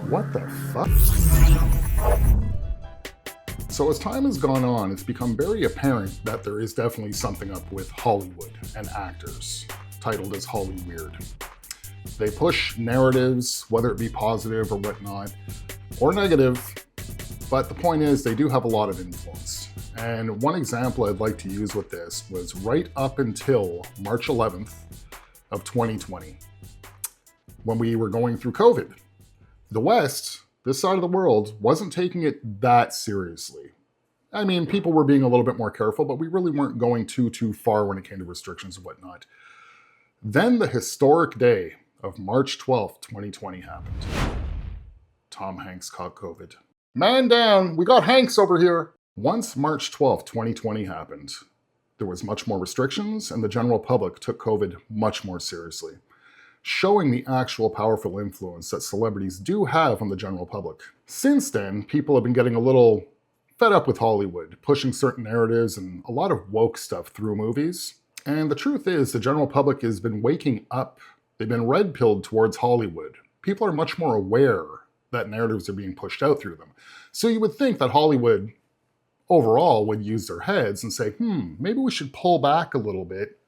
What the fuck? So as time has gone on, it's become very apparent that there is definitely something up with Hollywood and actors, titled as Holly Weird. They push narratives, whether it be positive or whatnot, or negative, but the point is they do have a lot of influence. And one example I'd like to use with this was right up until March 11th of 2020, when we were going through COVID. The West, this side of the world, wasn't taking it that seriously. I mean, people were being a little bit more careful, but we really weren't going too far when it came to restrictions and whatnot. Then the historic day of March 12th, 2020 happened. Tom Hanks caught COVID. Man down, we got Hanks over here. Once March 12th, 2020 happened, there was much more restrictions and the general public took COVID much more seriously, showing the actual powerful influence that celebrities do have on the general public. Since then, people have been getting a little fed up with Hollywood, pushing certain narratives and a lot of woke stuff through movies. And the truth is, the general public has been waking up. They've been red-pilled towards Hollywood. People are much more aware that narratives are being pushed out through them. So you would think that Hollywood overall would use their heads and say, maybe we should pull back a little bit.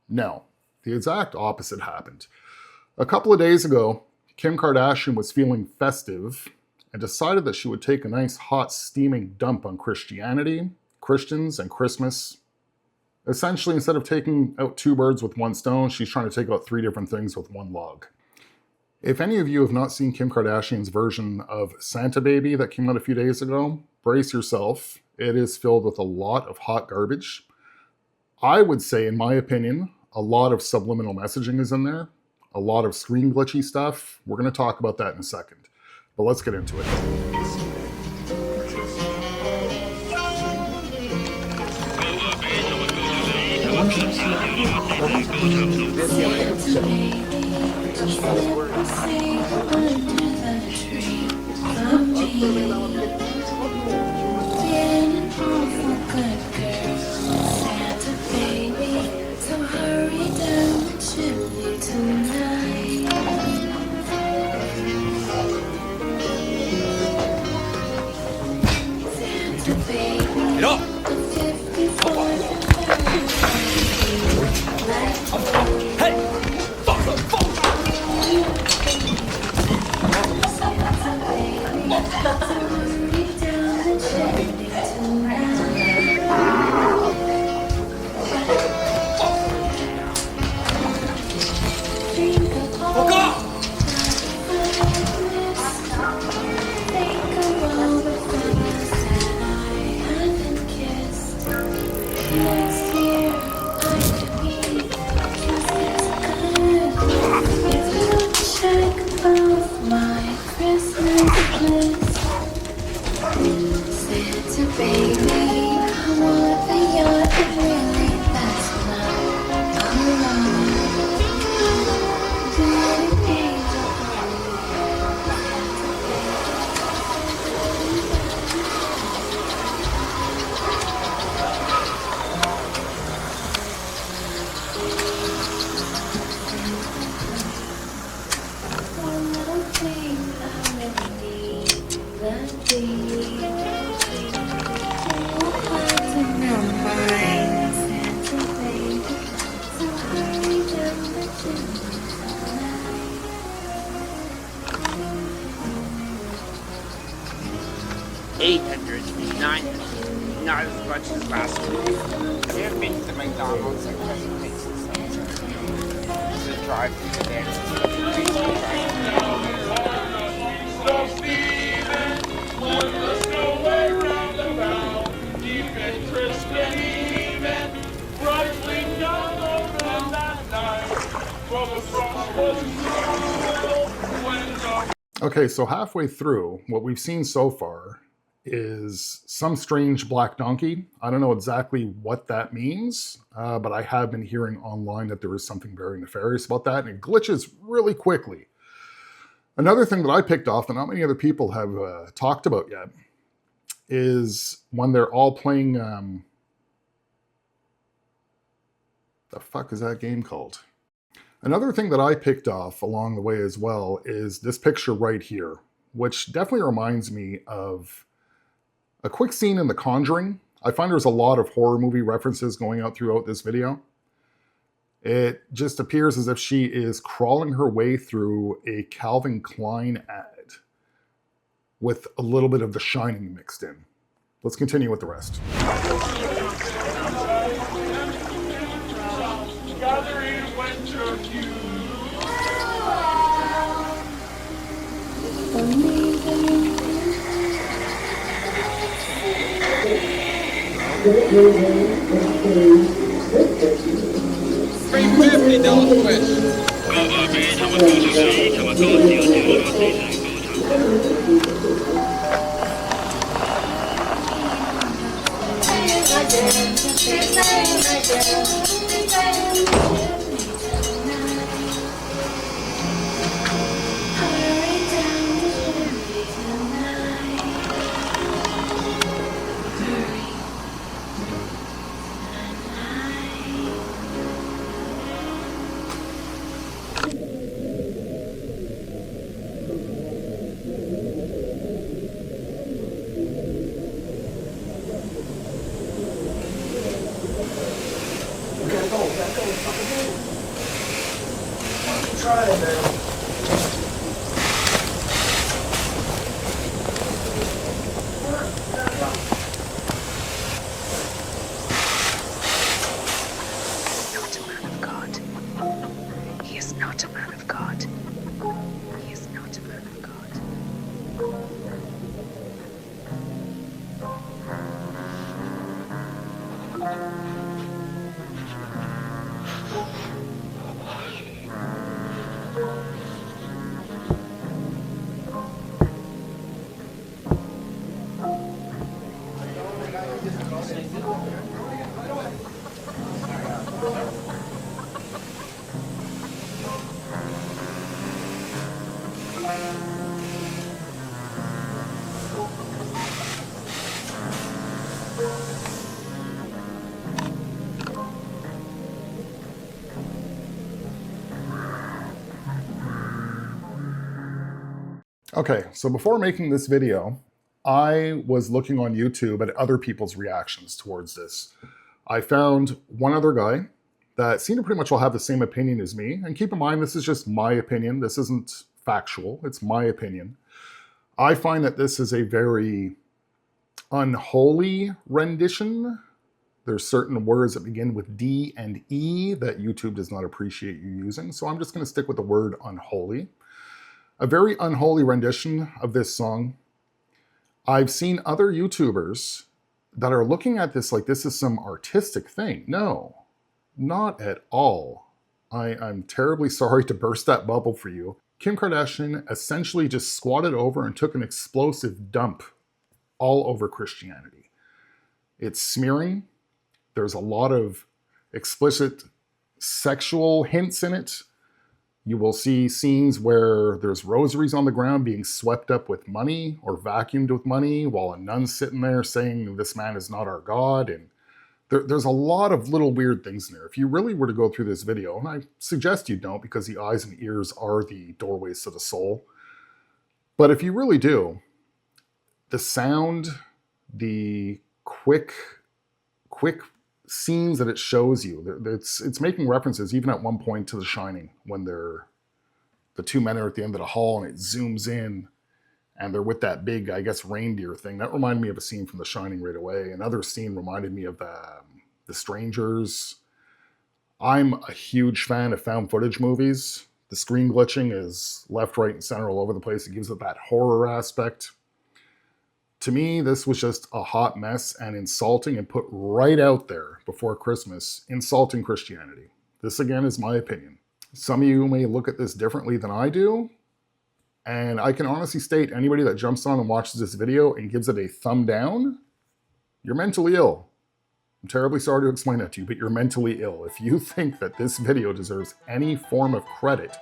No, the exact opposite happened. A couple of days ago, Kim Kardashian was feeling festive and decided that she would take a nice hot steaming dump on Christianity, Christians, and Christmas. Essentially, instead of taking out two birds with one stone, she's trying to take out three different things with one log. If any of you have not seen Kim Kardashian's version of Santa Baby that came out a few days ago, brace yourself. It is filled with a lot of hot garbage. I would say, in my opinion, a lot of subliminal messaging is in there, a lot of screen glitchy stuff. We're going to talk about that in a second, but let's get into it. Not as much as last week. We have been to McDonald's and cutting pizzas. The drive-thru Okay, so halfway through, what we've seen so far is some strange black donkey. I don't know exactly what that means, but I have been hearing online that there is something very nefarious about that, and it glitches really quickly. Another thing that I picked off that not many other people have talked about yet is when they're all playing, the fuck is that game called? Another thing that I picked off along the way as well is this picture right here, which definitely reminds me of a quick scene in The Conjuring. I find there's a lot of horror movie references going out throughout this video. It just appears as if she is crawling her way through a Calvin Klein ad with a little bit of The Shining mixed in. Let's continue with the rest. $50 question. Okay, so before making this video, I was looking on YouTube at other people's reactions towards this. I found one other guy that seemed to pretty much all have the same opinion as me. And keep in mind, this is just my opinion. This isn't factual. It's my opinion. I find that this is a very unholy rendition. There's certain words that begin with D and E that YouTube does not appreciate you using. So I'm just going to stick with the word unholy. A very unholy rendition of this song. I've seen other YouTubers that are looking at this like this is some artistic thing. No, not at all. I'm terribly sorry to burst that bubble for you. Kim Kardashian essentially just squatted over and took an explosive dump all over Christianity. It's smearing. There's a lot of explicit sexual hints in it. You will see scenes where there's rosaries on the ground being swept up with money or vacuumed with money while a nun's sitting there saying this man is not our God. And there's a lot of little weird things in there. If you really were to go through this video, and I suggest you don't because the eyes and ears are the doorways to the soul. But if you really do, the sound, the quick scenes that it shows you, it's making references even at one point to The Shining when the two men are at the end of the hall and it zooms in and they're with that big, I guess, reindeer thing. That reminded me of a scene from The Shining right away. Another scene reminded me of The Strangers. I'm a huge fan of found footage movies. The screen glitching is left, right, and center all over the place. It gives it that horror aspect. To me, this was just a hot mess and insulting and put right out there before Christmas, insulting Christianity. This, again, is my opinion. Some of you may look at this differently than I do, and I can honestly state anybody that jumps on and watches this video and gives it a thumb down, you're mentally ill. I'm terribly sorry to explain that to you, but you're mentally ill. If you think that this video deserves any form of credit,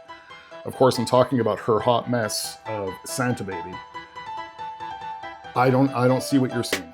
of course I'm talking about her hot mess of Santa Baby, I don't see what you're seeing.